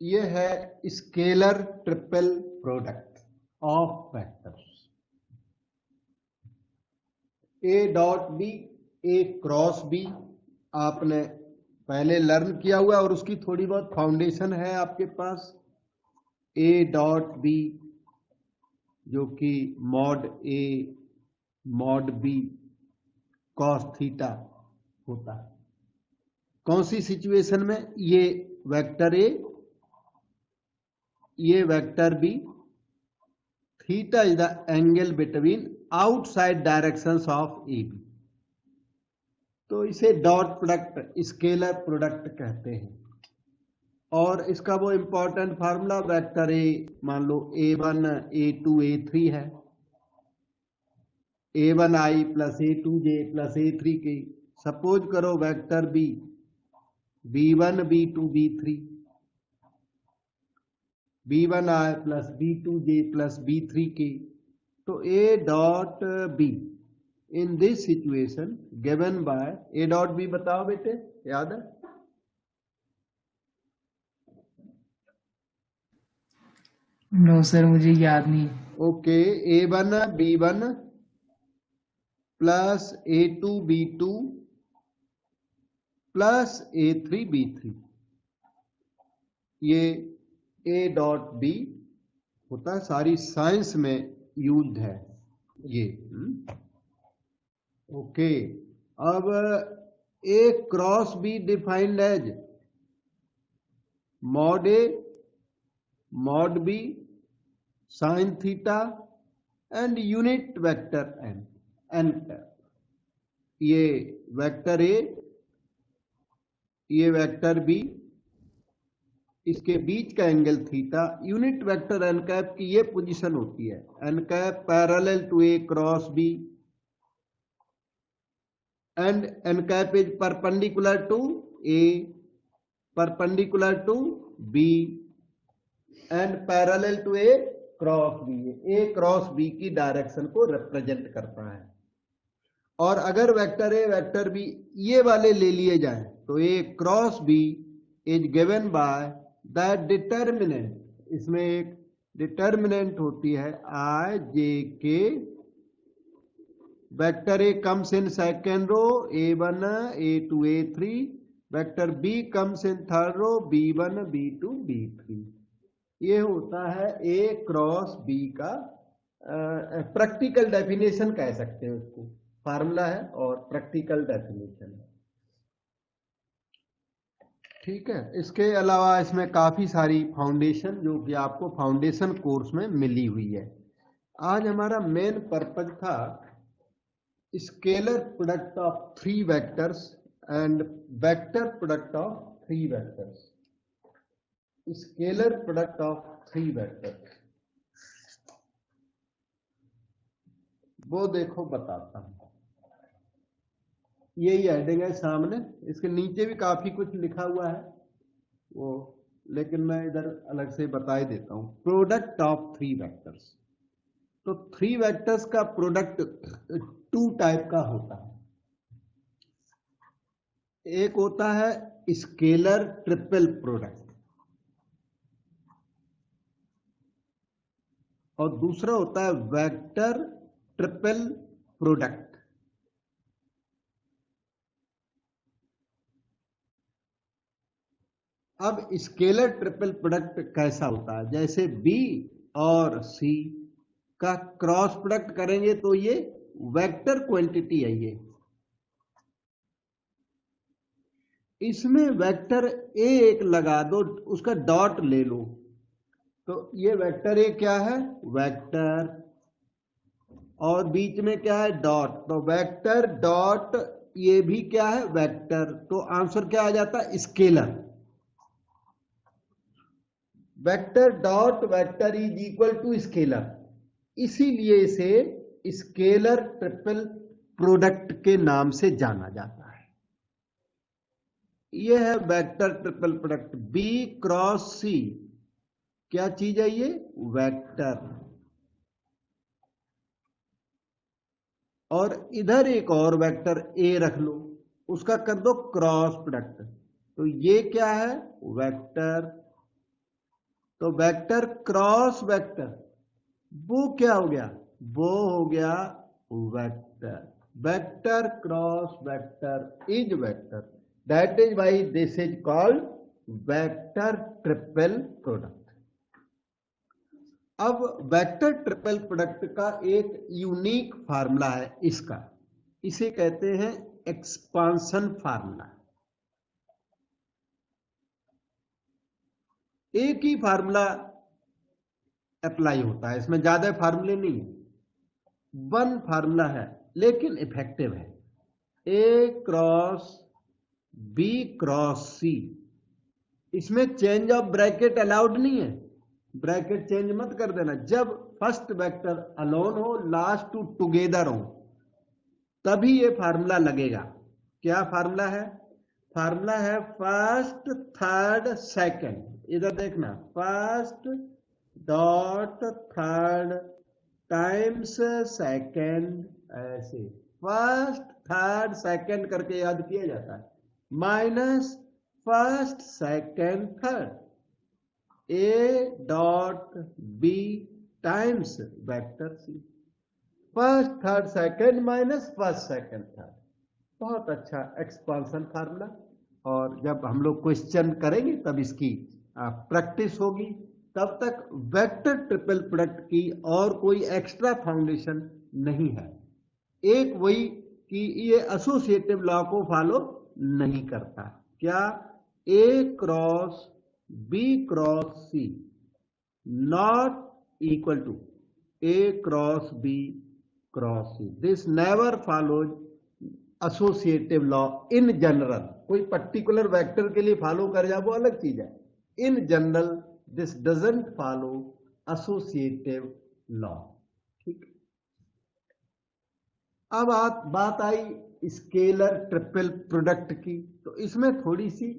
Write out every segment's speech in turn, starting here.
ये है scalar triple product of vectors A dot B, A cross B आपने पहले लर्न किया हुआ और उसकी थोड़ी बहुत फाउंडेशन है आपके पास। ए डॉट बी जो कि mod A mod B cos theta होता है। कौन सी सिचुएशन में? ये वेक्टर ए, ये vector B, theta is the angle between outside directions of A B, तो इसे डॉट प्रोडक्ट स्केलर प्रोडक्ट कहते हैं। और इसका वो इंपॉर्टेंट फार्मूला वेक्टर ए, मान लो a1 a2 a3 है, a1i plus a2j plus a3k। Suppose करो vector B b1 b2 b3, b1i plus b2j plus b3k। तो a dot B in this situation given by A dot B, बताओ बेटे, याद है? No sir, मुझे याद नहीं। Okay, a1 b1 plus a2 b2 plus a3 b3, ये a dot B होता है, सारी साइंस में यूज्ड है ये। ओके, अब a cross B defined as mod A mod B sine theta and unit vector N N. ये vector A, ये वेक्टर बी, इसके बीच का angle theta, unit vector N cap की ये पोजीशन होती है। N cap parallel to A cross B and N cap is perpendicular to A, perpendicular to B and parallel to A cross B. A cross B की direction को represent करता है। और अगर वेक्टर ए वेक्टर बी ये वाले ले लिए जाए तो A cross B is given by that determinant, इसमें एक डिटर्मिनेंट होती है I J K. Vector A comes in second row a1 a2 a3, vector B comes in third row b1 b2 b3। ये होता है ए क्रॉस बी का practical definition कह सकते हैं उसको, फार्मूला है और प्रैक्टिकल डेफिनेशन है। ठीक है, इसके अलावा इसमें काफी सारी फाउंडेशन जो कि आपको फाउंडेशन कोर्स में मिली हुई है। आज हमारा मेन पर्पज था scalar product of three vectors and vector product of three vectors. Scalar product of three vectors वो देखो बताता हूं। यही हेडिंग है सामने, इसके नीचे भी काफी कुछ लिखा हुआ है वो, लेकिन मैं इधर अलग से बता ही देता हूं। प्रोडक्ट ऑफ थ्री वेक्टर्स, तो थ्री वेक्टर्स का प्रोडक्ट टू टाइप का होता है। एक होता है स्केलर ट्रिपल प्रोडक्ट और दूसरा होता है वेक्टर ट्रिपल प्रोडक्ट। अब स्केलर ट्रिपल प्रोडक्ट कैसा होता है? जैसे बी और सी का क्रॉस प्रोडक्ट करेंगे तो ये वेक्टर क्वांटिटी है ये, इसमें वेक्टर ए एक लगा दो, उसका डॉट ले लो, तो ये वेक्टर ए क्या है? वेक्टर, और बीच में क्या है? डॉट, तो वेक्टर डॉट ये भी क्या है? वेक्टर। तो आंसर क्या आ जाता है? Scalar. Vector dot vector is equal to scalar, इसीलिए इसे स्केलर ट्रिपल प्रोडक्ट के नाम से जाना जाता है। यह है vector triple product. B cross C क्या चीज है? ये वेक्टर। और इधर एक और वेक्टर ए रख लो, उसका कर दो क्रॉस प्रोडक्ट, तो ये क्या है? वेक्टर। तो वेक्टर क्रॉस वेक्टर, वो क्या हो गया, वो हो गया vector. Vector cross vector is vector, that is why this is called vector triple product. अब वेक्टर ट्रिपल प्रोडक्ट का एक यूनिक फार्मूला है इसका, इसे कहते हैं एक्सपांशन फार्मूला। एक ही फार्मूला अप्लाई होता है, इसमें ज्यादा फार्मूले नहीं है, वन फार्मूला है लेकिन इफेक्टिव है। ए क्रॉस बी क्रॉस सी, इसमें चेंज ऑफ ब्रैकेट अलाउड नहीं है, ब्रैकेट चेंज मत कर देना। जब फर्स्ट वेक्टर अलोन हो, लास्ट टू टुगेदर हो, तभी ये फार्मूला लगेगा। क्या फार्मूला है, फार्मूला है फर्स्ट थर्ड सेकंड, इधर देखना, first dot third times second, ऐसे फर्स्ट थर्ड सेकंड करके याद किया जाता है, minus first second third, A dot B times vector C, first third second minus first second third. बहुत अच्छा एक्सपांशन फार्मूला, और जब हम लोग क्वेश्चन करेंगे तब इसकी प्रैक्टिस होगी। तब तक वेक्टर ट्रिपल प्रोडक्ट की और कोई एक्स्ट्रा फाउंडेशन नहीं है, एक वही कि ये एसोसिएटिव लॉ को फॉलो नहीं करता। क्या, A cross B cross C not equal to A cross B cross C, this never follows associative law in general. कोई पर्टिकुलर वेक्टर के लिए फॉलो कर जाए वो अलग चीज है, in general this doesn't follow associative law. ठीक, अब बात आई स्केलर ट्रिपल प्रोडक्ट की, तो इसमें थोड़ी सी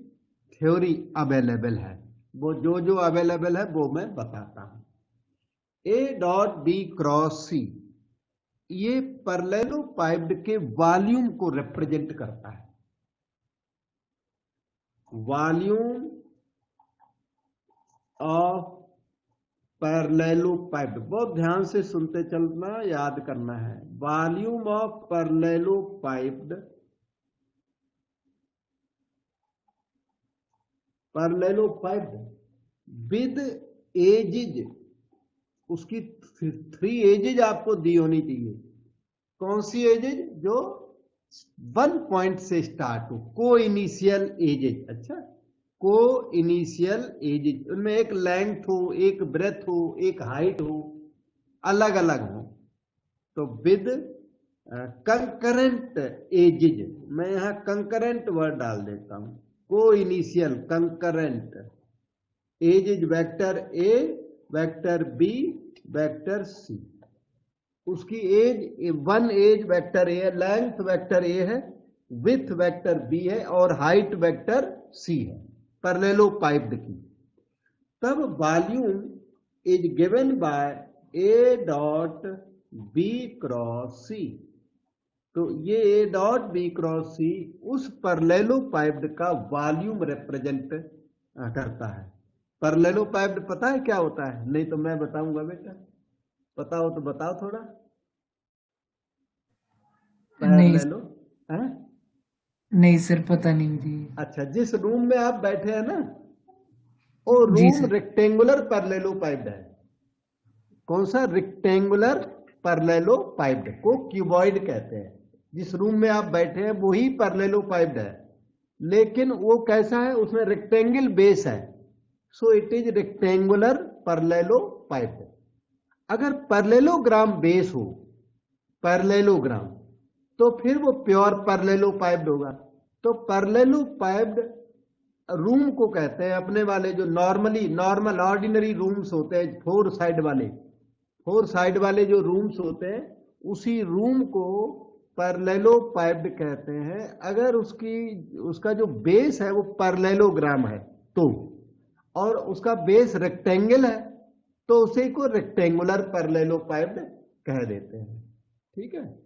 थ्योरी अवेलेबल है, वो जो अवेलेबल है वो मैं बताता हूं। ए डॉट बी क्रॉस सी, ये पैरेललोपाइप्ड के वॉल्यूम को रिप्रेजेंट करता है, वॉल्यूम ऑफ पैरेललोपाइप्ड। बहुत ध्यान से सुनते चलना, याद करना है, volume of parallelepiped, parallelepiped with edges, उसकी 3 एजेज आपको दी होनी चाहिए। कौन सी एजेज, जो 1 पॉइंट से स्टार्ट हो, को इनिशियल एजेज। अच्छा, को इनिशियल एजेज, उनमें एक लेंथ हो, एक ब्रेथ हो, एक हाइट हो, अलग अलग हो, तो विद कंकरेंट एजेज, मैं यहां कंकरेंट वर्ड डाल देता हूं, को initial concurrent edges, vector A vector B vector C, उसकी एज 1 एज वेक्टर ए है, लेंथ वेक्टर ए है, विथ वेक्टर बी है, और हाइट वेक्टर सी है, पैरेललोपाइप्ड की। तब volume is given by A dot B cross C, तो ये A dot B cross C उस पैरेललोपाइप्ड का वॉल्यूम रिप्रेजेंट करता है। पैरेललोपाइप्ड पता है क्या होता है? नहीं तो मैं बताऊंगा बेटा, पता हो तो बताओ थोड़ा। पैरेललो है? नहीं सर, पता नहीं मुझे। अच्छा, जिस रूम में आप बैठे हैं ना, वो जी रूम सर। रेक्टेंगुलर पैरेललोपाइप्ड है। कौन सा? रेक्टेंगुलर पैरेललोपाइप्ड को क्यूबॉइड कहते हैं। जिस रूम में आप बैठे हैं वही पैरेललोपाइप्ड है, लेकिन वो कैसा है, उसमें रेक्टेंगल बेस है, so it is rectangular parallelepiped. अगर पैरेललोग्राम बेस हो, पैरेललोग्राम, तो फिर वो प्योर पैरेललोपाइप्ड होगा। तो पैरेललोपाइप्ड रूम को कहते हैं, अपने वाले जो नॉर्मल ऑर्डिनरी रूम्स होते हैं, 4 साइड वाले जो रूम्स होते हैं, उसी रूम को पैरेललोपाइप्ड कहते हैं। अगर उसका जो बेस है वो पैरेललोग्राम है तो, और उसका बेस रेक्टेंगल है, तो उसे को रेक्टेंगुलर पैरेललोपाइप्ड कह देते हैं। ठीक है,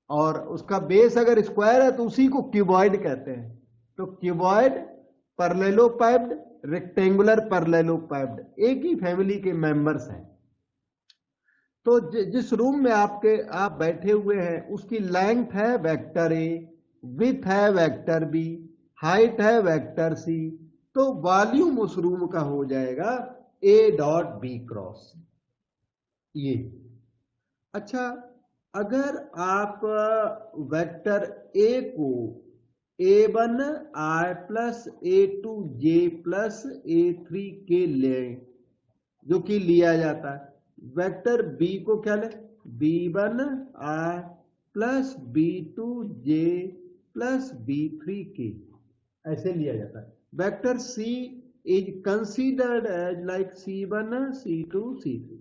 और उसका बेस अगर स्क्वायर है तो उसी को क्यूबॉइड कहते हैं। तो क्यूबॉइड पैरेललोपाइप्ड रेक्टेंगुलर पैरेललोपाइड, एक ही फैमिली के मेंबर्स हैं। तो जिस रूम में आप बैठे हुए हैं उसकी लेंथ है वेक्टर ए, विड्थ है वेक्टर बी, हाइट है वेक्टर सी, तो वॉल्यूम उस रूम का हो जाएगा ए डॉट बी क्रॉस ये। अच्छा, अगर आप वेक्टर ए को A1 I plus A2 J plus A3 के लें, जो कि लिया जाता है, वेक्टर बी को क्या लें, B1 I plus B2 J plus B3 के, ऐसे लिया जाता है। Vector C is considered as like C1 C2 C3।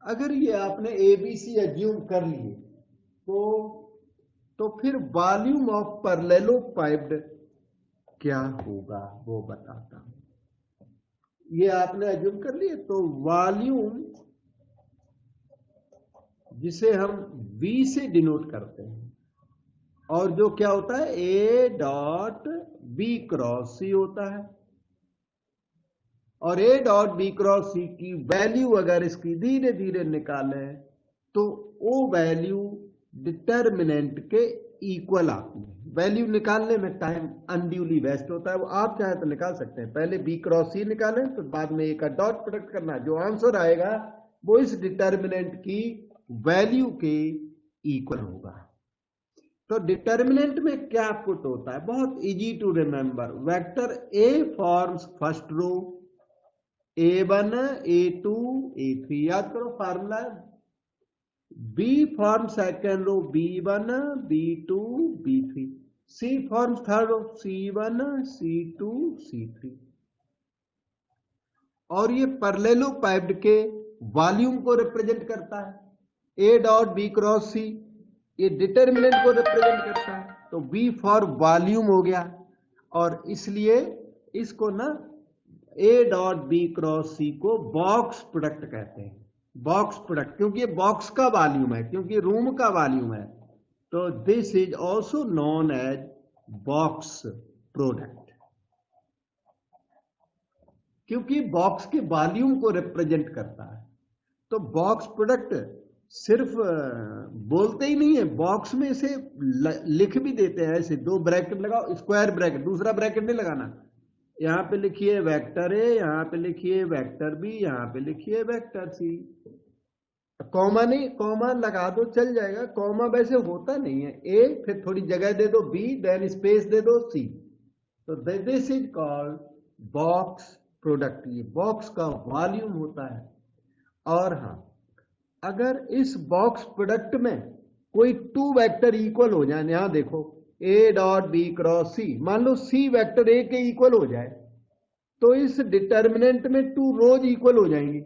अगर ये आपने ABC एज्यूम कर लिए तो फिर वॉल्यूम ऑफ पैरेललोपाइड क्या होगा वो बताता हूं। ये आपने एज्यूम कर लिए, तो वॉल्यूम जिसे हम V से डिनोट करते हैं, और जो क्या होता है A डॉट बी क्रॉस सी होता है, और A डॉट बी क्रॉस सी की वैल्यू अगर इसकी धीरे धीरे निकालें तो वो वैल्यू डिटर्मिनेंट के इक्वल आती है। वैल्यू निकालने में टाइम अनड्यूली वेस्ट होता है, वो आप चाहे तो निकाल सकते हैं, पहले बी क्रॉस सी निकालें तो बाद में ए का डॉट प्रोडक्ट करना है, जो आंसर आएगा वो इस डिटर्मिनेंट की वैल्यू के इक्वल होगा। तो डिटर्मिनेंट में क्या पुट होता है, बहुत easy to remember. Vector A forms first row, A1 A2 A3, याद करो formula. B form second row, B1 B2 B3। C form third row, C1 C2 C3। और ये पैरेललोपाइड के वॉल्यूम को रिप्रेजेंट करता है। A dot B cross C ये determinant को रिप्रेजेंट करता है, तो B फॉर वॉल्यूम हो गया, और इसलिए इसको ना A डॉट बी क्रॉस सी को बॉक्स प्रोडक्ट कहते हैं। बॉक्स प्रोडक्ट, क्योंकि ये बॉक्स का वॉल्यूम है, क्योंकि रूम का वॉल्यूम है, तो this is also known as box product, क्योंकि बॉक्स के वॉल्यूम को रिप्रेजेंट करता है। तो बॉक्स प्रोडक्ट सिर्फ बोलते ही नहीं है, बॉक्स में इसे लिख भी देते हैं, ऐसे दो ब्रैकेट लगाओ, स्क्वायर ब्रैकेट, दूसरा ब्रैकेट नहीं लगाना, यहां पे लिखिए वेक्टर ए, यहां पे लिखिए वेक्टर बी, यहां पे लिखिए वेक्टर सी। कॉमा नहीं, कॉमा लगा दो चल जाएगा, कॉमा वैसे होता नहीं है, ए फिर थोड़ी जगह दे दो बी, देन स्पेस दे दो सी, तो this is called box product. ये बॉक्स का वॉल्यूम होता है। और हाँ, अगर इस बॉक्स प्रोडक्ट में कोई टू वेक्टर इक्वल हो जाए, यहां देखो A डॉट बी क्रॉस सी, मान लो C वेक्टर A के इक्वल हो जाए, तो इस डिटर्मिनेंट में टू रोज इक्वल हो जाएंगी,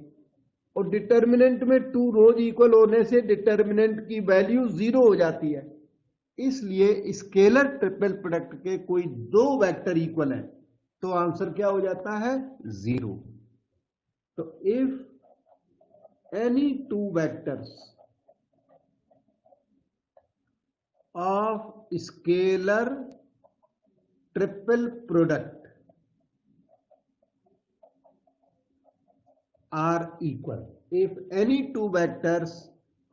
और डिटर्मिनेंट में टू रोज इक्वल होने से डिटर्मिनेंट की वैल्यू 0 हो जाती है। इसलिए स्केलर ट्रिपल प्रोडक्ट के कोई दो वेक्टर इक्वल है तो आंसर क्या हो जाता है, 0। तो if any two vectors of scalar triple product are equal, if any two vectors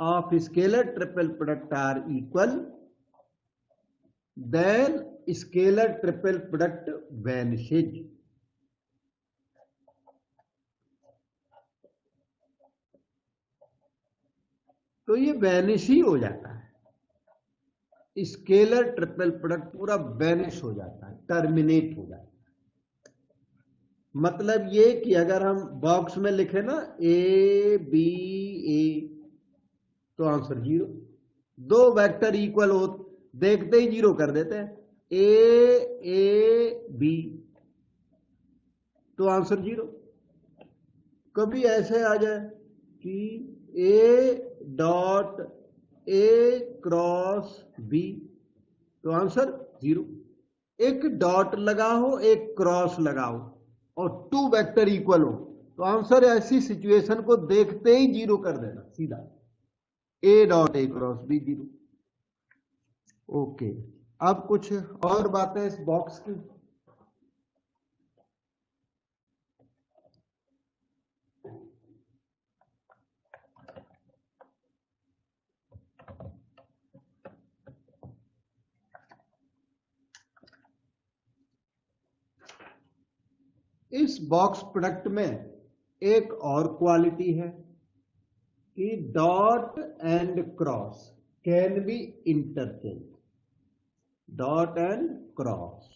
of scalar triple product are equal, then scalar triple product vanishes। तो ये वैनिश ही हो जाता है, स्केलर ट्रिपल प्रोडक्ट पूरा वैनिश हो जाता है, टर्मिनेट हो जाता है। मतलब ये कि अगर हम बॉक्स में लिखे ना ए बी ए, तो आंसर 0। दो वेक्टर इक्वल हो, देखते ही 0 कर देते हैं, ए बी, तो आंसर 0। कभी ऐसे आ जाए कि A dot A cross B, तो आंसर 0। एक डॉट लगाओ, एक क्रॉस लगाओ, और टू वेक्टर इक्वल हो, तो आंसर ऐसी सिचुएशन को देखते ही 0 कर देना सीधा, A dot A cross B 0। Okay, अब कुछ और बातें इस बॉक्स की। इस बॉक्स प्रोडक्ट में एक और क्वालिटी है कि dot and cross can be interchange. Dot and cross,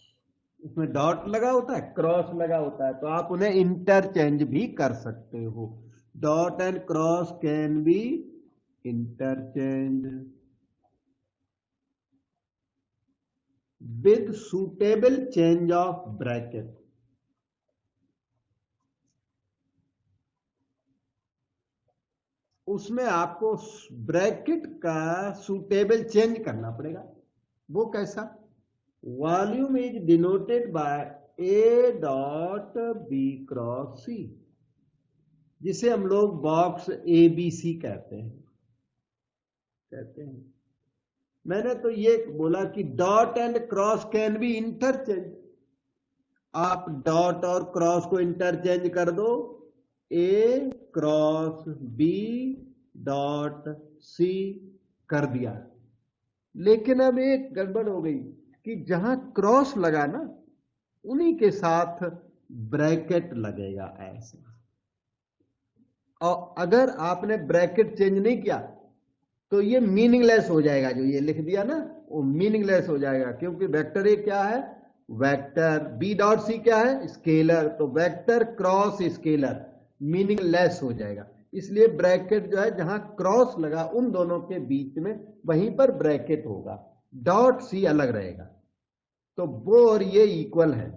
इसमें डॉट लगा होता है, क्रॉस लगा होता है, तो आप उन्हें इंटरचेंज भी कर सकते हो। Dot and cross can be interchange with suitable change of bracket। उसमें आपको ब्रैकेट का सुटेबल चेंज करना पड़ेगा। वो कैसा? Volume is denoted by A dot B cross C, जिसे हम लोग बॉक्स ए बी सी कहते हैं। मैंने तो ये बोला कि dot and cross can be interchange. आप डॉट और क्रॉस को इंटरचेंज कर दो, ए क्रॉस बी डॉट सी कर दिया। लेकिन अब एक गड़बड़ हो गई कि जहां क्रॉस लगा ना, उन्हीं के साथ ब्रैकेट लगेगा ऐसे। और अगर आपने ब्रैकेट चेंज नहीं किया तो ये मीनिंगलेस हो जाएगा। जो ये लिख दिया ना, वो मीनिंगलेस हो जाएगा, क्योंकि वेक्टर ए क्या है? वेक्टर। बी डॉट सी क्या है? स्केलर। तो वेक्टर क्रॉस स्केलर मीनिंगलेस हो जाएगा। इसलिए ब्रैकेट जो है, जहां क्रॉस लगा उन दोनों के बीच में वहीं पर ब्रैकेट होगा, डॉट सी अलग रहेगा। तो वो और ये इक्वल है।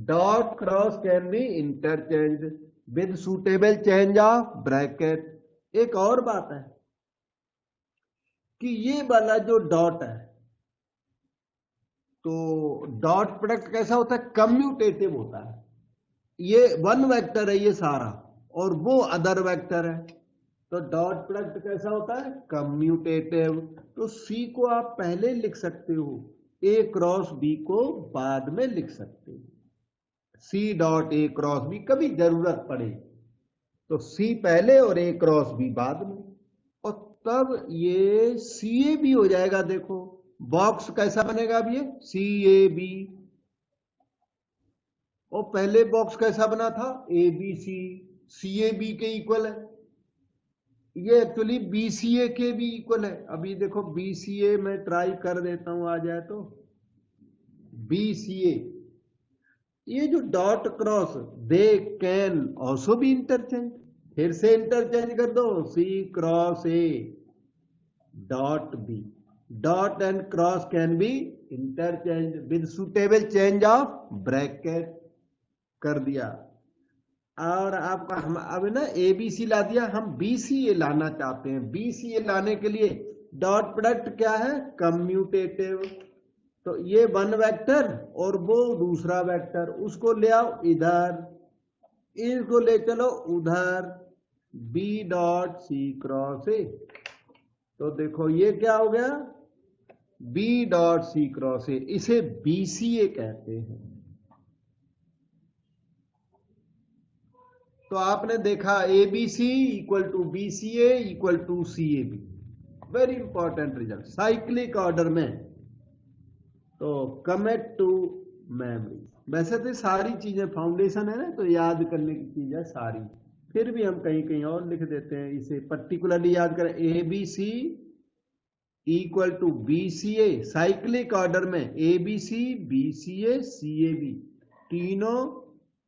Dot cross can be interchange with suitable change of bracket. एक और बात है कि ये वाला जो डॉट है, तो डॉट प्रोडक्ट कैसा होता है? कम्यूटेटिव होता है। ये वन वेक्टर है ये सारा, और वो अदर वेक्टर है, तो डॉट प्रोडक्ट कैसा होता है? कम्यूटेटिव। तो सी को आप पहले लिख सकते हो, ए क्रॉस बी को बाद में लिख सकते हो। C dot A cross B, कभी जरूरत पड़े तो सी पहले और ए क्रॉस बी बाद में, और तब ये सी ए बी हो जाएगा। देखो बॉक्स कैसा बनेगा अब ये? C A B. और पहले बॉक्स कैसा बना था? A B C. C A B के इक्वल है। ये एक्चुअली बी सी ए के भी इक्वल है। अभी देखो बी सी ए मैं ट्राई कर देता हूं, आ जाए तो। बी सी ए, ये जो dot cross, they can also be interchange. फिर से इंटरचेंज कर दो, C cross A dot B. Dot and cross can be interchange with suitable change of bracket कर दिया। और आपका हम अब ना ए बी सी ला दिया, हम बी सी ए लाना चाहते हैं। बी सी ए लाने के लिए डॉट प्रोडक्ट क्या है? कम्यूटेटिव। तो ये वन वेक्टर और वो दूसरा वेक्टर, उसको ले आओ इधर, इसको ले चलो उधर, B dot C cross A. तो देखो ये क्या हो गया? B dot C cross A. इसे बी सी ए कहते हैं। तो आपने देखा A B C equal to B C A equal to C A B. Very important result cyclic order में। तो कमिट टू मेमोरी। वैसे तो सारी चीजें फाउंडेशन है ना, तो याद करने की चीज है सारी, फिर भी हम कहीं कहीं और लिख देते हैं। इसे पर्टिकुलरली याद करें, A B C equal to B C A. Cyclic order में A B C, B C A, C A B तीनों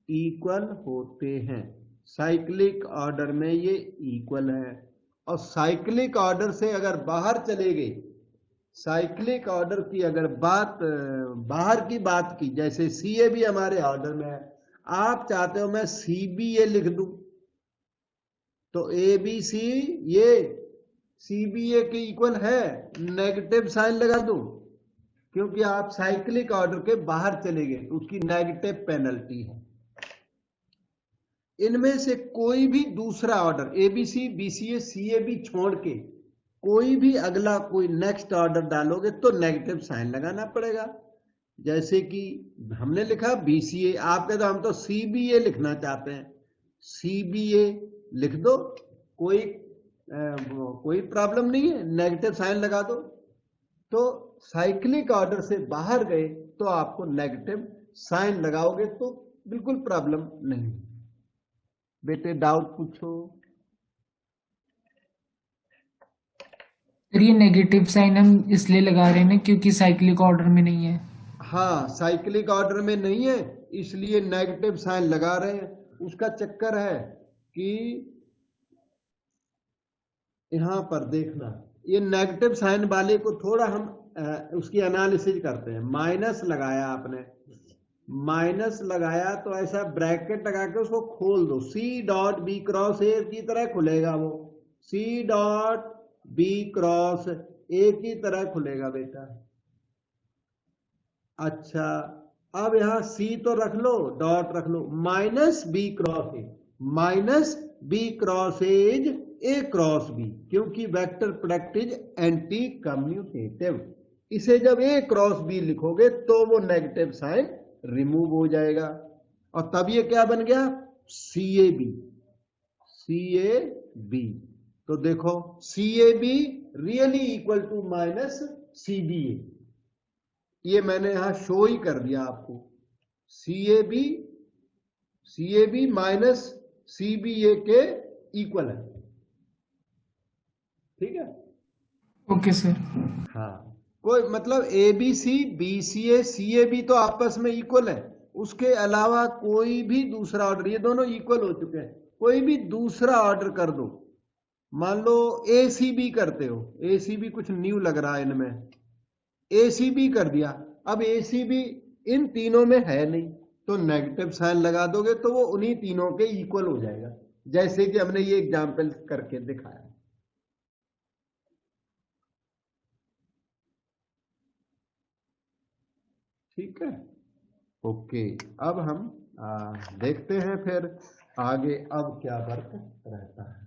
इक्वल होते हैं। साइक्लिक ऑर्डर में ये इक्वल है। और साइक्लिक ऑर्डर से अगर बाहर चले गए, साइक्लिक ऑर्डर की अगर बाहर की बात की, जैसे सी ए बी हमारे ऑर्डर में है, आप चाहते हो मैं सी बी ए लिख दूं, तो ए बी सी ये सी बी ए के इक्वल है, नेगेटिव साइन लगा दूं, क्योंकि आप साइक्लिक ऑर्डर के बाहर चले गए तो उसकी नेगेटिव पेनल्टी है। इनमें से कोई भी दूसरा order A B C, B C A, C A B छोड़ के कोई भी अगला कोई नेक्स्ट ऑर्डर डालोगे तो नेगेटिव साइन लगाना पड़ेगा। जैसे कि हमने लिखा बी सी ए, आप कहते हम तो सी बी ए लिखना चाहते हैं, सी बी ए लिख दो, कोई प्रॉब्लम नहीं है, नेगेटिव साइन लगा दो। तो साइक्लिक ऑर्डर से बाहर गए तो आपको नेगेटिव साइन लगाओगे तो बिल्कुल प्रॉब्लम नहीं। बेटे डाउट पूछो। सर ये नेगेटिव साइन हम इसलिए लगा रहे हैं ना क्योंकि साइक्लिक ऑर्डर में नहीं है। हाँ, साइक्लिक ऑर्डर में नहीं है इसलिए नेगेटिव साइन लगा रहे हैं। उसका चक्कर है कि यहां पर देखना, ये नेगेटिव साइन वाले को थोड़ा हम उसकी एनालिसिस करते हैं। माइनस लगाया आपने, माइनस लगाया तो ऐसा ब्रैकेट लगा के उसको खोल दो, C dot B cross A की तरह खुलेगा वो, C dot B cross A की तरह खुलेगा बेटा। अच्छा, अब यहां सी तो रख लो, डॉट रख लो, minus B cross A, minus B cross A is A cross B, क्योंकि vector product is anti commutative. इसे जब ए क्रॉस बी लिखोगे तो वो नेगेटिव साइन रिमूव हो जाएगा और तब ये क्या बन गया, सी A B, C A B. तो देखो C A B really equal to minus C B A, ये मैंने यहां शो ही कर दिया आपको। C A B minus C B A के इक्वल है, ठीक है। Okay sir. हाँ, कोई मतलब A B C, B C A B तो आपस में इक्वल है, उसके अलावा कोई भी दूसरा ऑर्डर, ये दोनों इक्वल हो चुके हैं, कोई भी दूसरा ऑर्डर कर दो। मान लो ए सी बी करते हो, ए सी बी कुछ न्यू लग रहा है इनमें, ए सी बी कर दिया। अब ए सी बी इन तीनों में है नहीं तो नेगेटिव साइन लगा दोगे तो वो उन्हीं तीनों के इक्वल हो जाएगा, जैसे कि हमने ये एग्जाम्पल करके दिखाया। ठीक है, ओके। अब हम देखते हैं फिर आगे अब क्या वर्क रहता है।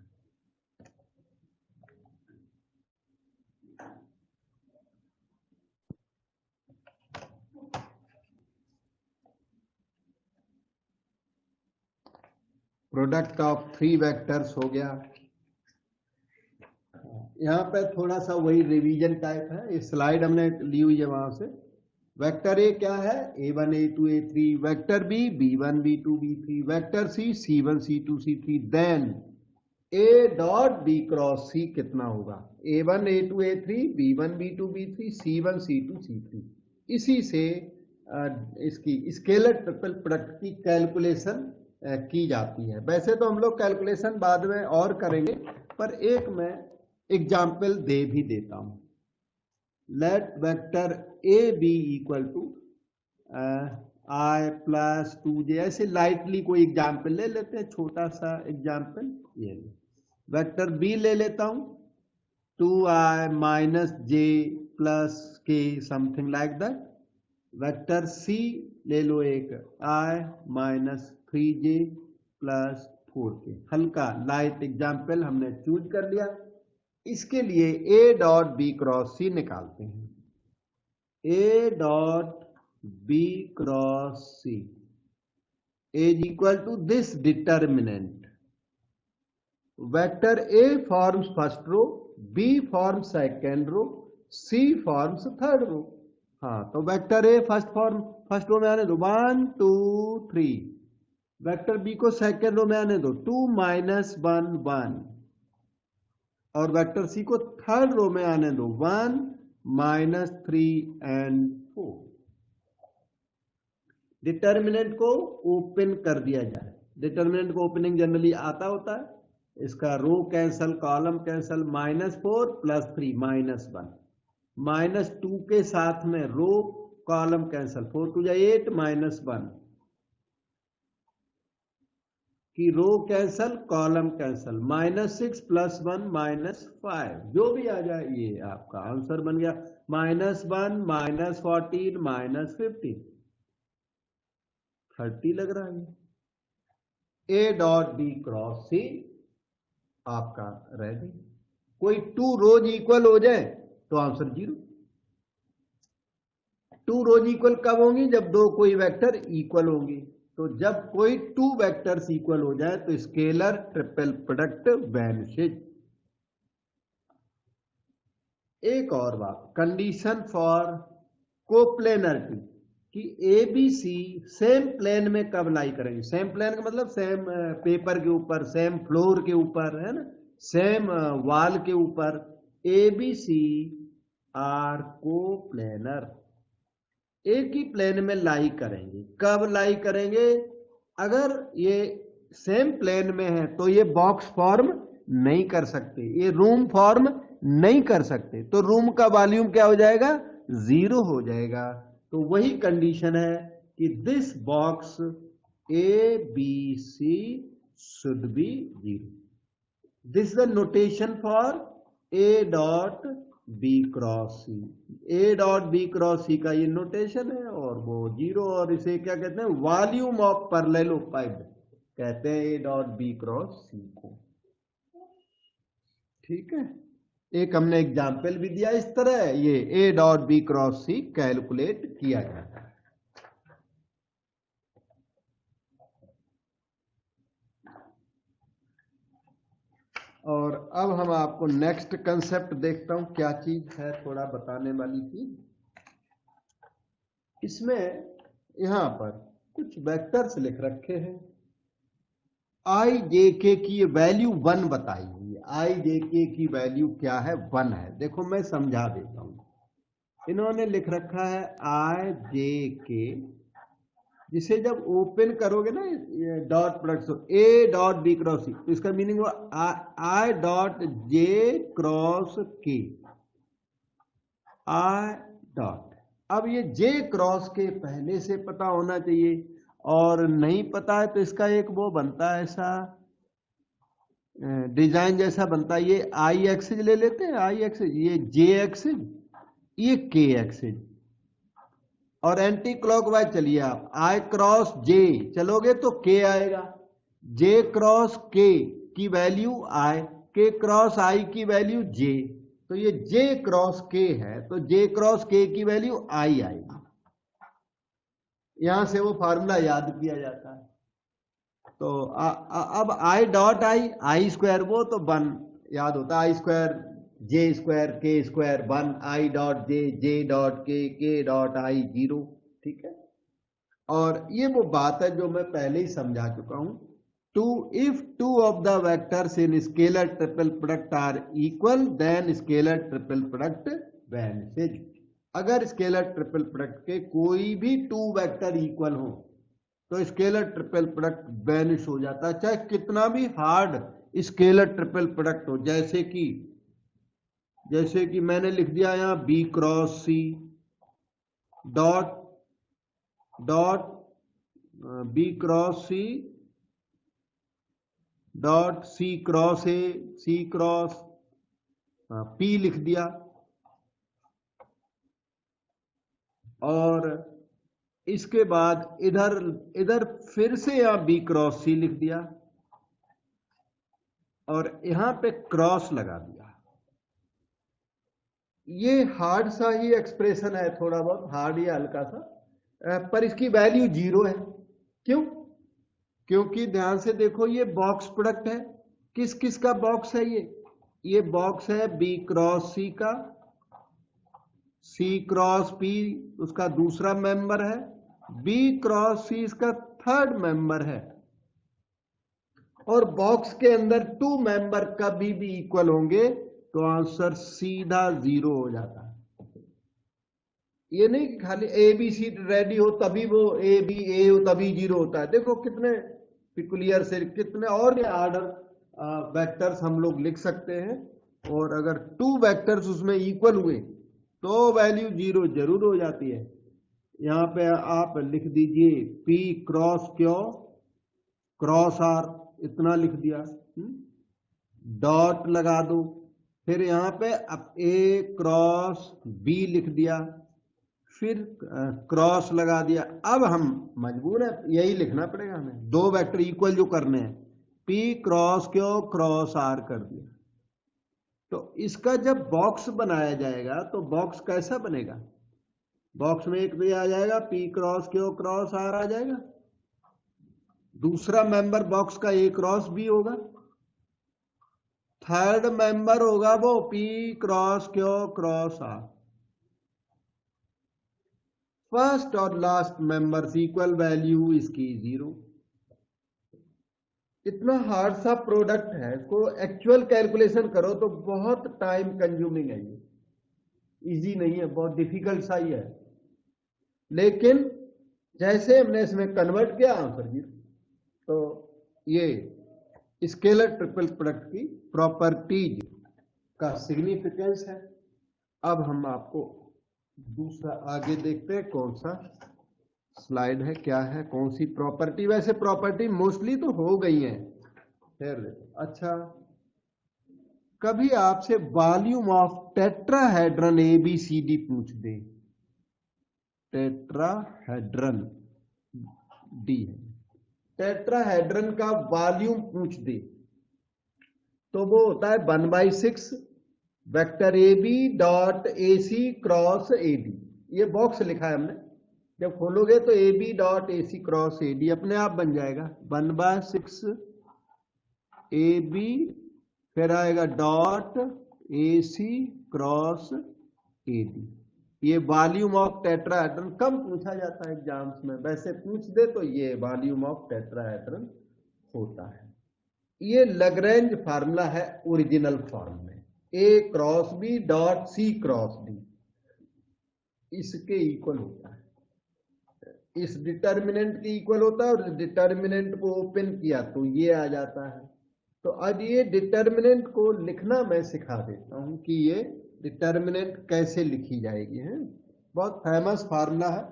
प्रोडक्ट ऑफ थ्री वेक्टर्स हो गया। यहाँ पे थोड़ा सा वही रिवीजन टाइप है, ये स्लाइड हमने ली हुई है वहां से। वेक्टर ए क्या है, a1 a2 a3, vector B b1 b2 b3, vector C c1 c2 c3, then a dot b cross c कितना होगा, a1 a2 a3 b1 b2 b3 c1 c2 c3। इसी से इसकी स्केलर ट्रिपल प्रोडक्ट की calculation की जाती है। वैसे तो हम लोग कैलकुलेशन बाद में और करेंगे, पर एक मैं एग्जाम्पल दे भी देता हूं। Let vector A B equal to I plus 2j, ऐसे लाइटली कोई एग्जाम्पल ले लेते हैं, छोटा सा एग्जाम्पल ये ले। वेक्टर बी ले लेता हूं 2i minus J plus K, something like that. Vector C ले लो एक i minus 3j plus 4k, हल्का लाइट एग्जाम्पल हमने चूज कर लिया। इसके लिए A dot B cross C निकालते हैं। A dot B cross C is equal to this determinant, vector A forms first row, B forms second row, C forms third row. हाँ, तो vector ए first row में आने दो 1 2 3, vector B को second row में आने दो 2 माइनस 1 1, और वेक्टर सी को थर्ड रो में आने दो 1 माइनस 3 एंड 4। डिटर्मिनेंट को ओपन कर दिया जाए। डिटर्मिनेंट को ओपनिंग जनरली आता होता है, इसका रो कैंसल कॉलम कैंसल, -4 + 3 -1, -2 के साथ में रो कॉलम कैंसल, 4 2 8 -1 कि रो कैंसल कॉलम कैंसल, -6 + 1 -5, जो भी आ जाए ये आपका आंसर बन गया। -1 -14 -15, 30 लग रहा है। ए डॉट बी क्रॉस सी आपका रेडी। कोई 2 रोज इक्वल हो जाए तो आंसर 0। 2 रोज इक्वल कब होंगी, जब दो कोई वेक्टर इक्वल होंगी। तो जब कोई 2 वेक्टर्स इक्वल हो जाए तो स्केलर ट्रिपल प्रोडक्ट वैनिशेज। एक और बात, कंडीशन फॉर कोप्लेनरिटी, कि A B C same plane में कब लाई करेंगे। सेम प्लेन का मतलब सेम पेपर के ऊपर, सेम फ्लोर के ऊपर, है ना, सेम वॉल के ऊपर। ए बी सी आर को प्लेनर, एक ही प्लेन में लाई करेंगे। कब लाई करेंगे? अगर ये सेम प्लेन में है तो ये बॉक्स फॉर्म नहीं कर सकते, ये रूम फॉर्म नहीं कर सकते, तो रूम का वॉल्यूम क्या हो जाएगा? 0 हो जाएगा। तो वही कंडीशन है कि this box A B C should be 0। This is the notation for A dot B cross C. A dot B cross C का ये नोटेशन है और वो 0, और इसे क्या कहते हैं? वॉल्यूम ऑफ पैरेललोपाइड कहते हैं ए डॉट बी क्रॉस सी को। ठीक है, एक हमने एग्जाम्पल भी दिया इस तरह, ये A dot B cross C calculate किया जाता है। और अब हम आपको नेक्स्ट कंसेप्ट देखता हूं, क्या चीज है थोड़ा बताने वाली चीज। इसमें यहां पर कुछ वेक्टर्स लिख रखे हैं। आई जे के की वैल्यू 1 बताई हुई है। आई जे के की वैल्यू क्या है? 1 है। देखो मैं समझा देता हूं। इन्होंने लिख रखा है आई जे के, जिसे जब ओपन करोगे ना dot product, A dot B cross C, तो इसका मीनिंग हुआ आई डॉट जे क्रॉस के, आई डॉट। अब ये जे क्रॉस के पहले से पता होना चाहिए, और नहीं पता है तो इसका एक वो बनता है, ऐसा डिजाइन जैसा बनता है। ये आई एक्सिस ले लेते हैं, आई एक्सिस, ये जे एक्सिस, ये के एक्सिस, और एंटी क्लॉकवाइज चलिए आप, आई क्रॉस जे चलोगे तो के आएगा, जे क्रॉस के की वैल्यू आई, के क्रॉस आई की वैल्यू जे, तो ये जे क्रॉस के है, तो जे क्रॉस के की वैल्यू आई आएगी। यहां से वो फार्मूला याद किया जाता है। तो अब आई डॉट आई स्क्वायर, वो तो 1 याद होता है, आई स्क्वायर जे स्क्वायर के square 1, I dot J dot के डॉट आई 0। ठीक है, और ये वो बात है जो मैं पहले ही समझा चुका हूं। If two of the vectors in scalar triple product are equal, then scalar triple product vanishes. अगर स्केलर ट्रिपल प्रोडक्ट के कोई भी 2 वेक्टर इक्वल हो तो स्केलर ट्रिपल प्रोडक्ट वैनिश हो जाता है, चाहे कितना भी हार्ड स्केलर ट्रिपल प्रोडक्ट हो। जैसे कि मैंने लिख दिया यहां B cross C dot B cross C dot C cross A, C cross P लिख दिया, और इसके बाद इधर फिर से यहां बी क्रॉस सी लिख दिया, और यहां पे क्रॉस लगा दिया। ये हार्ड सा ही एक्सप्रेशन है, थोड़ा बहुत हार्ड या हल्का सा, पर इसकी वैल्यू 0 है। क्यों? क्योंकि ध्यान से देखो, ये बॉक्स प्रोडक्ट है। किस किस का बॉक्स है? ये बॉक्स है बी क्रॉस सी का, सी क्रॉस पी उसका दूसरा मेंबर है, बी क्रॉस सी इसका थर्ड मेंबर है, और बॉक्स के अंदर 2 मेंबर कभी भी इक्वल होंगे तो आंसर सीधा 0 हो जाता है। ये नहीं कि खाली ए बी सी रेडी हो तभी वो ए बी ए हो तभी 0 होता है। देखो कितने पिकुलियर से, कितने और आर्डर वेक्टर्स हम लोग लिख सकते हैं, और अगर 2 वेक्टर्स उसमें इक्वल हुए तो वैल्यू 0 जरूर हो जाती है। यहां पे आप लिख दीजिए P cross Q cross R, इतना लिख दिया, डॉट लगा दो, फिर यहां पे अब A क्रॉस B लिख दिया, फिर क्रॉस लगा दिया। अब हम मजबूर है, यही लिखना पड़ेगा हमें, 2 वेक्टर इक्वल जो करने हैं, P cross Q cross R कर दिया। तो इसका जब बॉक्स बनाया जाएगा तो बॉक्स कैसा बनेगा? बॉक्स में एक भी आ जाएगा, P cross Q cross R आ जाएगा, दूसरा मेंबर बॉक्स का A क्रॉस B होगा, थर्ड मेंबर होगा वो P cross Q cross R. First और लास्ट मेंबर्स इक्वल, वैल्यू इसकी 0। इतना हार्ड सा प्रोडक्ट है, इसको एक्चुअल कैलकुलेशन करो तो बहुत टाइम कंज्यूमिंग है, ये इजी नहीं है, बहुत डिफिकल्ट सा ही है। लेकिन जैसे हमने इसमें कन्वर्ट किया आंसर 0। तो ये स्केलर ट्रिपल प्रोडक्ट की प्रॉपर्टीज का सिग्निफिकेंस है। अब हम आपको दूसरा आगे देखते हैं, कौन सा स्लाइड है, क्या है, कौन सी प्रॉपर्टी। वैसे प्रॉपर्टी मोस्टली तो हो गई है, फिर अच्छा कभी आपसे वॉल्यूम ऑफ टेट्राहेड्रन ABCD पूछ दे, टेट्राहेड्रन D है, टेट्राहेड्रन का वॉल्यूम पूछ दे तो वो होता है 1/6 vector AB dot AC cross AD। ये बॉक्स लिखा है हमने, जब खोलोगे तो AB dot AC cross AD अपने आप बन जाएगा 1/6 AB, फिर आएगा डॉट AC क्रॉस AD। ये वॉल्यूम ऑफ टेट्राहेड्रन कम पूछा जाता है एग्जाम्स में, वैसे पूछ दे तो ये वॉल्यूम ऑफ टेट्राहेड्रन होता है। ये लैग्रेंज फार्मूला है ओरिजिनल फॉर्म में, A cross B dot C cross D इसके इक्वल होता है, इस डिटर्मिनेंट के इक्वल होता है, और डिटर्मिनेंट को ओपन किया तो ये आ जाता है। तो अब ये डिटर्मिनेंट को लिखना मैं सिखा देता हूं कि ये डिटर्मिनेंट कैसे लिखी जाएगी है। बहुत फेमस फार्मूला है,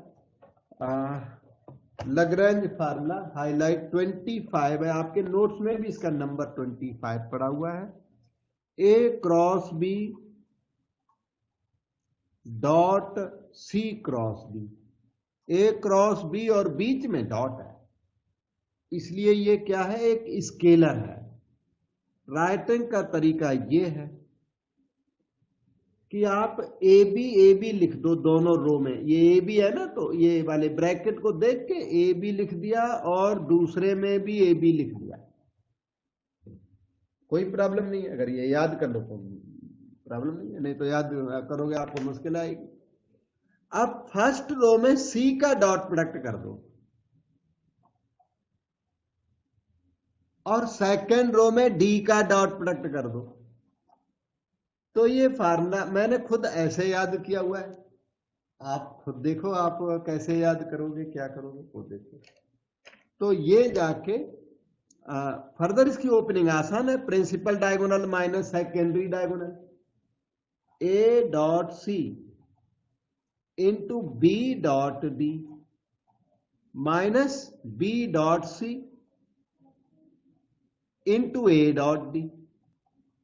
लैग्रेंज फार्मूला, हाईलाइट 25 है, आपके नोट्स में भी इसका नंबर 25 पड़ा हुआ है। A cross B dot C cross D, A cross B और बीच में डॉट है, इसलिए ये क्या है, एक स्केलर है। राइटिंग का तरीका ये है कि आप AB लिख दो दोनों रो में, ये AB है ना, तो ये वाले ब्रैकेट को देख के AB लिख दिया और दूसरे में भी AB लिख दिया, कोई प्रॉब्लम नहीं है। अगर ये याद कर लो तो प्रॉब्लम नहीं है, नहीं तो याद करोगे आपको मुश्किल आएगी। अब फर्स्ट रो में C का डॉट प्रोडक्ट कर दो और सेकंड रो में D का डॉट प्रोडक्ट कर दो। तो ये फार्मूला मैंने खुद ऐसे याद किया हुआ है, आप खुद देखो आप कैसे याद करोगे, क्या करोगे वो देखो। तो ये जाके फर्दर इसकी ओपनिंग आसान है, principal diagonal minus secondary diagonal, A dot C into B dot D minus B dot C into A dot D।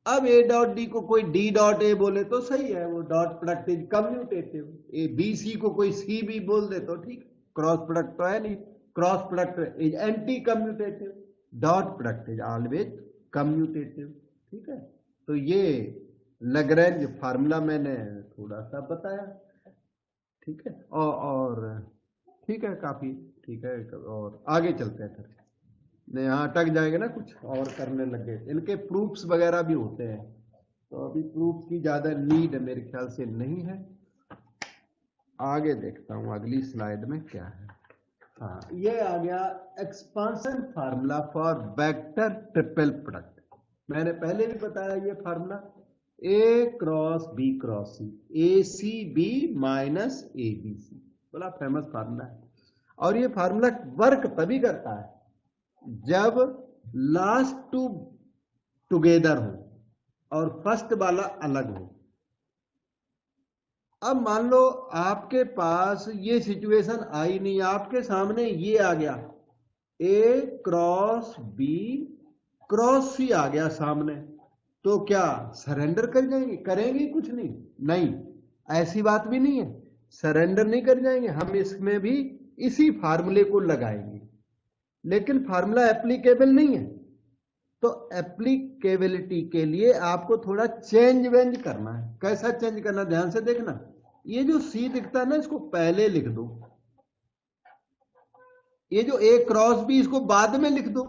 अब A डॉट D को कोई D डॉट A बोले तो सही है, वो dot product is commutative. BC को कोई C भी बोल दे तो ठीक, क्रॉस प्रोडक्ट तो है नहीं, cross product is anti commutative, dot product is always commutative. ठीक है, तो ये लैग्रेंज फार्मूला मैंने थोड़ा सा बताया। ठीक है, और ठीक है, काफी ठीक है, और आगे चलते हैं। फिर नहीं यहाँ अटक जाएंगे ना, कुछ और करने लगे, इनके प्रूफ्स वगैरह भी होते हैं, तो अभी प्रूफ की ज्यादा नीड मेरे ख्याल से नहीं है। आगे देखता हूँ अगली स्लाइड में क्या है। हाँ, ये आ गया expansion formula for vector triple product. मैंने पहले भी बताया ये formula, A cross B cross C, ACB minus ABC, बड़ा फेमस फार्मूला है। और ये फार्मूला वर्क तभी करता है जब लास्ट टू टुगेदर हो और फर्स्ट वाला अलग हो। अब मान लो आपके पास ये सिचुएशन आई नहीं, आपके सामने ये आ गया, A cross B cross C आ गया सामने, तो क्या सरेंडर कर जाएंगे? करेंगे कुछ नहीं, नहीं ऐसी बात भी नहीं है, सरेंडर नहीं कर जाएंगे, हम इसमें भी इसी फार्मूले को लगाएंगे। लेकिन फार्मूला एप्लीकेबल नहीं है, तो एप्लीकेबिलिटी के लिए आपको थोड़ा चेंज वेंज करना है। कैसा चेंज करना, ध्यान से देखना, ये जो C दिखता है ना, इसको पहले लिख दो, ये जो A क्रॉस B इसको बाद में लिख दो,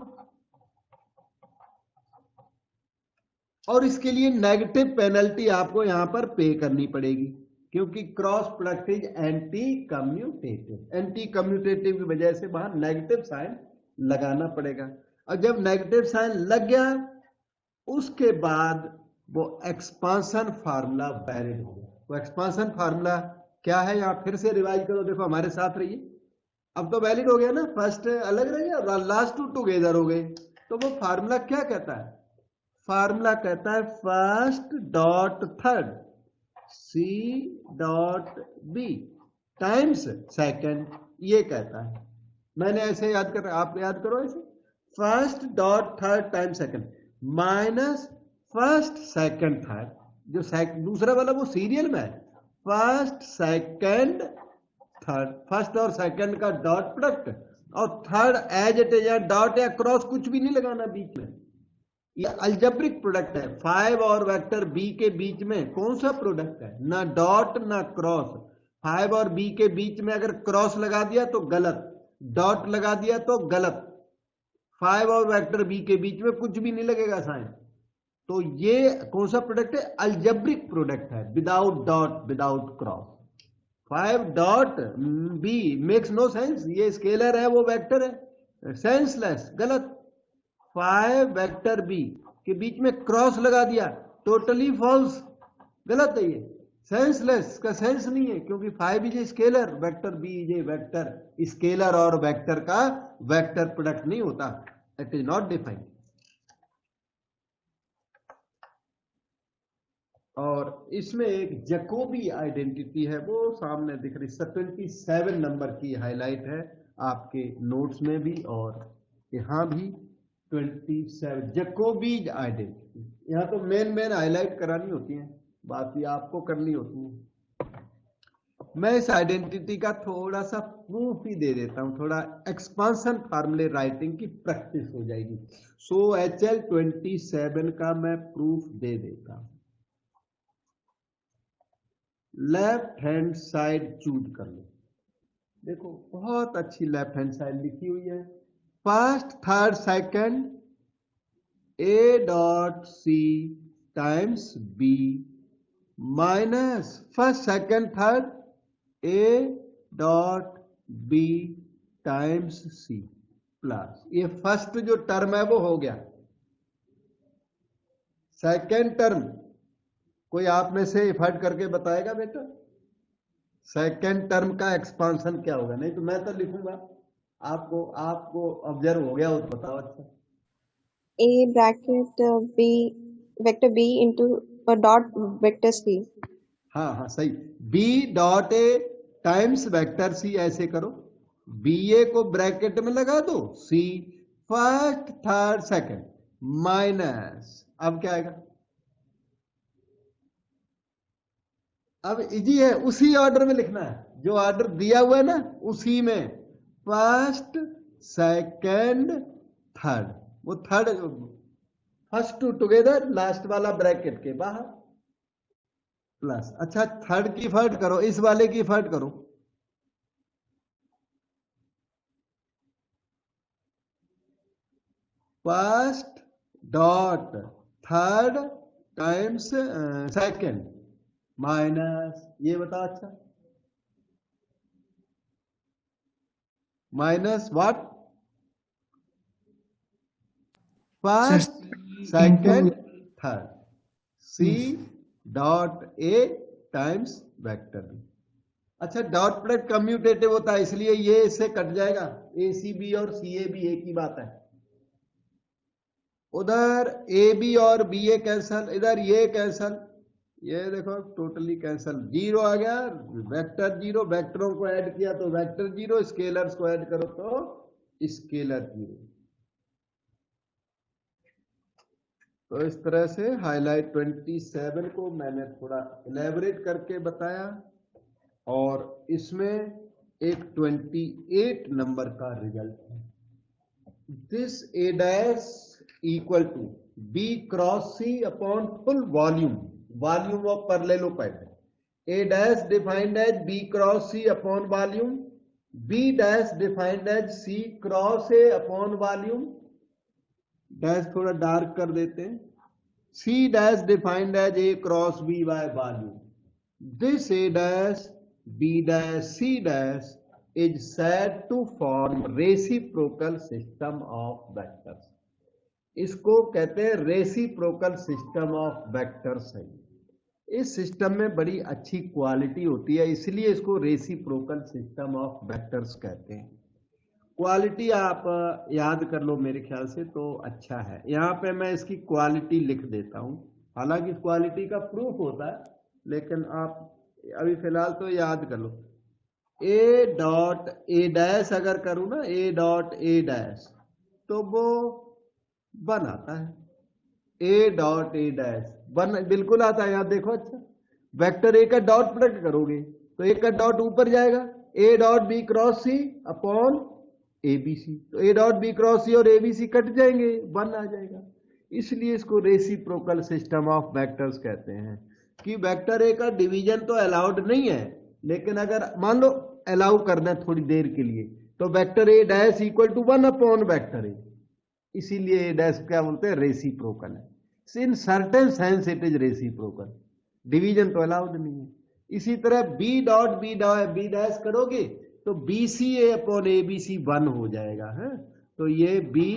और इसके लिए नेगेटिव पेनल्टी आपको यहां पर पे करनी पड़ेगी। क्योंकि cross product is anti commutative, anti commutative की वजह से वहां नेगेटिव साइन लगाना पड़ेगा। और जब नेगेटिव साइन लग गया उसके बाद वो एक्सपांशन फार्मूला वैलिड हो गया। वो एक्सपांशन फार्मूला क्या है, यहां फिर से रिवाइज करो, देखो हमारे साथ रहिए। अब तो वैलिड हो गया ना, फर्स्ट अलग रह गया, लास्ट टू टुगेदर हो गए। तो वो फार्मूला क्या कहता है, फार्मूला कहता है first dot third C dot B times second, ये कहता है। मैंने ऐसे याद कर, आप याद करो ऐसे, first dot third time second minus first second third, जो दूसरा वाला वो सीरियल में है, फर्स्ट सेकंड थर्ड, फर्स्ट और सेकंड का डॉट प्रोडक्ट, और थर्ड एज इट इज, या डॉट या क्रॉस कुछ भी नहीं लगाना बीच में, ये अलजेब्रिक प्रोडक्ट है। 5 और वेक्टर बी के बीच में कौन सा प्रोडक्ट है, ना डॉट ना क्रॉस। 5 और बी के बीच में अगर क्रॉस लगा दिया तो गलत, डॉट लगा दिया तो गलत। 5 और वेक्टर बी के बीच में कुछ भी नहीं लगेगा साइन। तो ये कौन सा प्रोडक्ट है, अलजेब्रिक प्रोडक्ट है, without dot without cross. 5 dot B makes no sense, ये स्केलर है वो वेक्टर है, सेंसलेस, गलत। 5 वेक्टर बी के बीच में क्रॉस लगा दिया, टोटली फॉल्स, गलत है, ये सेंसलेस का सेंस नहीं है, क्योंकि 5 is a scalar, vector B is a vector. Scalar और वेक्टर का वेक्टर प्रोडक्ट नहीं होता, इट इज नॉट डिफाइंड। और इसमें एक जैकोबी आइडेंटिटी है, वो सामने दिख रही, 27 नंबर की हाईलाइट है आपके नोट्स में भी और यहां भी। 27 जैकोबी आइडेंटिटी, यहां तो मेन हाईलाइट करानी होती है, बाकी आपको करनी होती है। मैं इस आइडेंटिटी का थोड़ा सा प्रूफ ही दे देता हूं, थोड़ा एक्सपांशन फार्मूले राइटिंग की प्रैक्टिस हो जाएगी। सो HL 27 का मैं प्रूफ दे देता हूं। लेफ्ट हैंड साइड चूज कर लो, देखो बहुत अच्छी लेफ्ट हैंड साइड लिखी हुई है। First third second A dot C times B minus first second third A dot B times C plus, ये फर्स्ट जो टर्म है वो हो गया। सेकंड टर्म कोई आप में से एफर्ट करके बताएगा बेटा, सेकंड टर्म का एक्सपांशन क्या होगा, नहीं तो मैं तो लिखूंगा, आपको ऑब्जर्व हो गया हो तो बताओ। अच्छा, A bracket B vector B into a dot vector C. हाँ हाँ सही, B dot A times vector C, ऐसे करो, बी ए को ब्रैकेट में लगा दो, C first third second minus, अब क्या आएगा, अब इजी है, उसी ऑर्डर में लिखना है जो ऑर्डर दिया हुआ है ना, उसी में फर्स्ट सेकंड थर्ड, वो third first to together, last वाला ब्रैकेट के बाहर प्लस। अच्छा थर्ड की फर्ट करो, इस वाले की फर्ट करो, first dot third times second minus, ये बताओ। अच्छा minus what, first second third C dot A times vector B. अच्छा डॉट प्रोडक्ट कम्यूटेटिव होता है, इसलिए ये इससे कट जाएगा, ए सी बी और सी ए बी एक ही बात है। उधर ए बी और बी ए कैंसल, इधर ये कैंसल, ये देखो टोटली कैंसल, जीरो आ गया, वेक्टर जीरो, वेक्टरों को ऐड किया तो वेक्टर जीरो, स्केलर्स को ऐड करो तो स्केलर जीरो। तो इस तरह से हाईलाइट 27 को मैंने थोड़ा इलेबोरेट करके बताया, और इसमें एक 28 नंबर का रिजल्ट है। This A dash equal to B cross C upon full volume, volume of parallelepiped, A dash defined as B cross C upon volume, B dash defined as C cross A upon volume, dash थोड़ा dark कर देते हैं, C dash defined as A cross B by volume, this A dash B dash C dash is said to form reciprocal system of vectors. इसको कहते हैं reciprocal system of vectors है। इस system में बड़ी अच्छी क्वालिटी होती है, इसलिए इसको रेसिप्रोकल सिस्टम ऑफ वेक्टर्स कहते हैं। क्वालिटी आप याद कर लो मेरे ख्याल से तो अच्छा है। यहाँ पे मैं इसकी क्वालिटी लिख देता हूँ, हालांकि क्वालिटी का प्रूफ होता है, लेकिन आप अभी फिलहाल तो याद कर लो। ए डॉट ए डैश अगर करूँ ना, ए डॉट ए डैश, तो वो 1 आता है। ए डॉट ए डैश 1 बिल्कुल आता है। यहाँ देखो, अच्छा वेक्टर ए का डॉट प्रोडक्ट करोगे तो ए का डॉट ऊपर जाएगा, A dot B cross C upon A B C, तो A dot B cross C और ए बी सी कट जाएंगे, 1 आ जाएगा। इसलिए इसको रेसिप्रोकल सिस्टम ऑफ वेक्टर्स कहते हैं कि वेक्टर ए का डिवीजन तो अलाउड नहीं है, लेकिन अगर मान लो अलाउ करना है थोड़ी देर के लिए, तो vector A dash equal to 1 upon vector A, इसीलिए ए डैश क्या बोलते हैं, रेसिप्रोकल है। In certain sense it is reciprocal, division तो अलाउड नहीं है। इसी तरह बी डॉट बी डैश करोगे तो B C A upon A B C 1 हो जाएगा है। तो ये B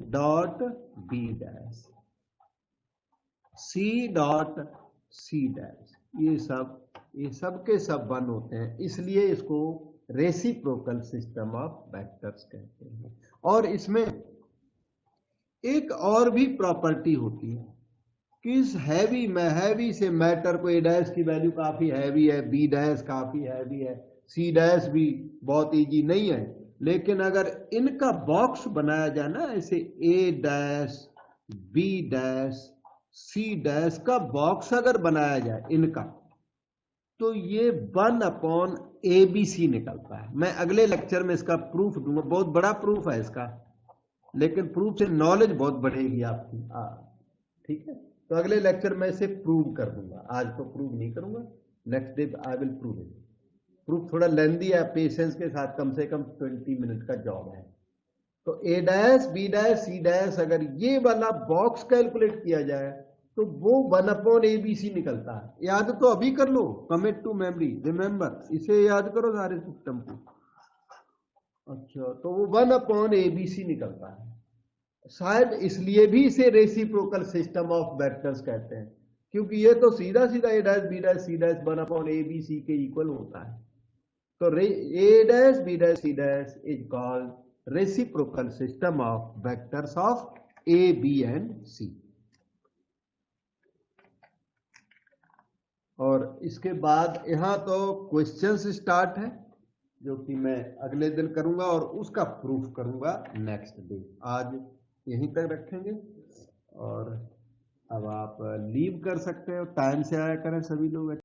dot B dash, C dot C dash, ये सब के सब 1 होते हैं, इसलिए इसको रेसिप्रोकल सिस्टम ऑफ वेक्टर्स कहते हैं। और इसमें एक और भी प्रॉपर्टी होती है कि इस हैवी से मैटर को, ए डैश की वैल्यू काफी हैवी है, बी डैश काफी हैवी है, सी डैश भी बहुत इजी नहीं है, लेकिन अगर इनका बॉक्स बनाया जाए ना, ऐसे A dash B dash C dash का बॉक्स अगर बनाया जाए इनका, तो ये 1 अपॉन ए बी सी निकलता है। मैं अगले लेक्चर में इसका प्रूफ दूंगा, बहुत बड़ा प्रूफ है इसका, लेकिन प्रूफ से नॉलेज बहुत बढ़ेगी आपकी। ठीक है, तो अगले लेक्चर में इसे प्रूव कर दूंगा, आज तो प्रूव नहीं करूंगा, next day I will prove it. Proof थोड़ा लेंदी है, पेशेंस के साथ, कम से कम 20 मिनट का जॉब है। तो A dash B dash C dash अगर ये वाला बॉक्स कैलकुलेट किया जाए तो वो 1 अपॉन ए बी सी निकलता है। याद तो अभी कर लो, कमिट टू मेमोरी, रिमेंबर, इसे याद करो सारे सिस्टम को। अच्छा, तो वो 1 अपॉन ए बी सी निकलता है। शायद इसलिए भी इसे रेसिप्रोकल सिस्टम ऑफ वेक्टर्स कहते हैं, क्योंकि ये तो सीधा सीधा A dash B dash C dash 1 upon A B C के इक्वल होता है। तो A dash B dash C dash is called reciprocal system of vectors of A B and C. और इसके बाद यहां तो क्वेश्चंस स्टार्ट है, जो कि मैं अगले दिन करूंगा और उसका प्रूफ करूंगा नेक्स्ट डे। आज यहीं तक रखेंगे और अब आप लीव कर सकते हो, टाइम से आया करें सभी लोग।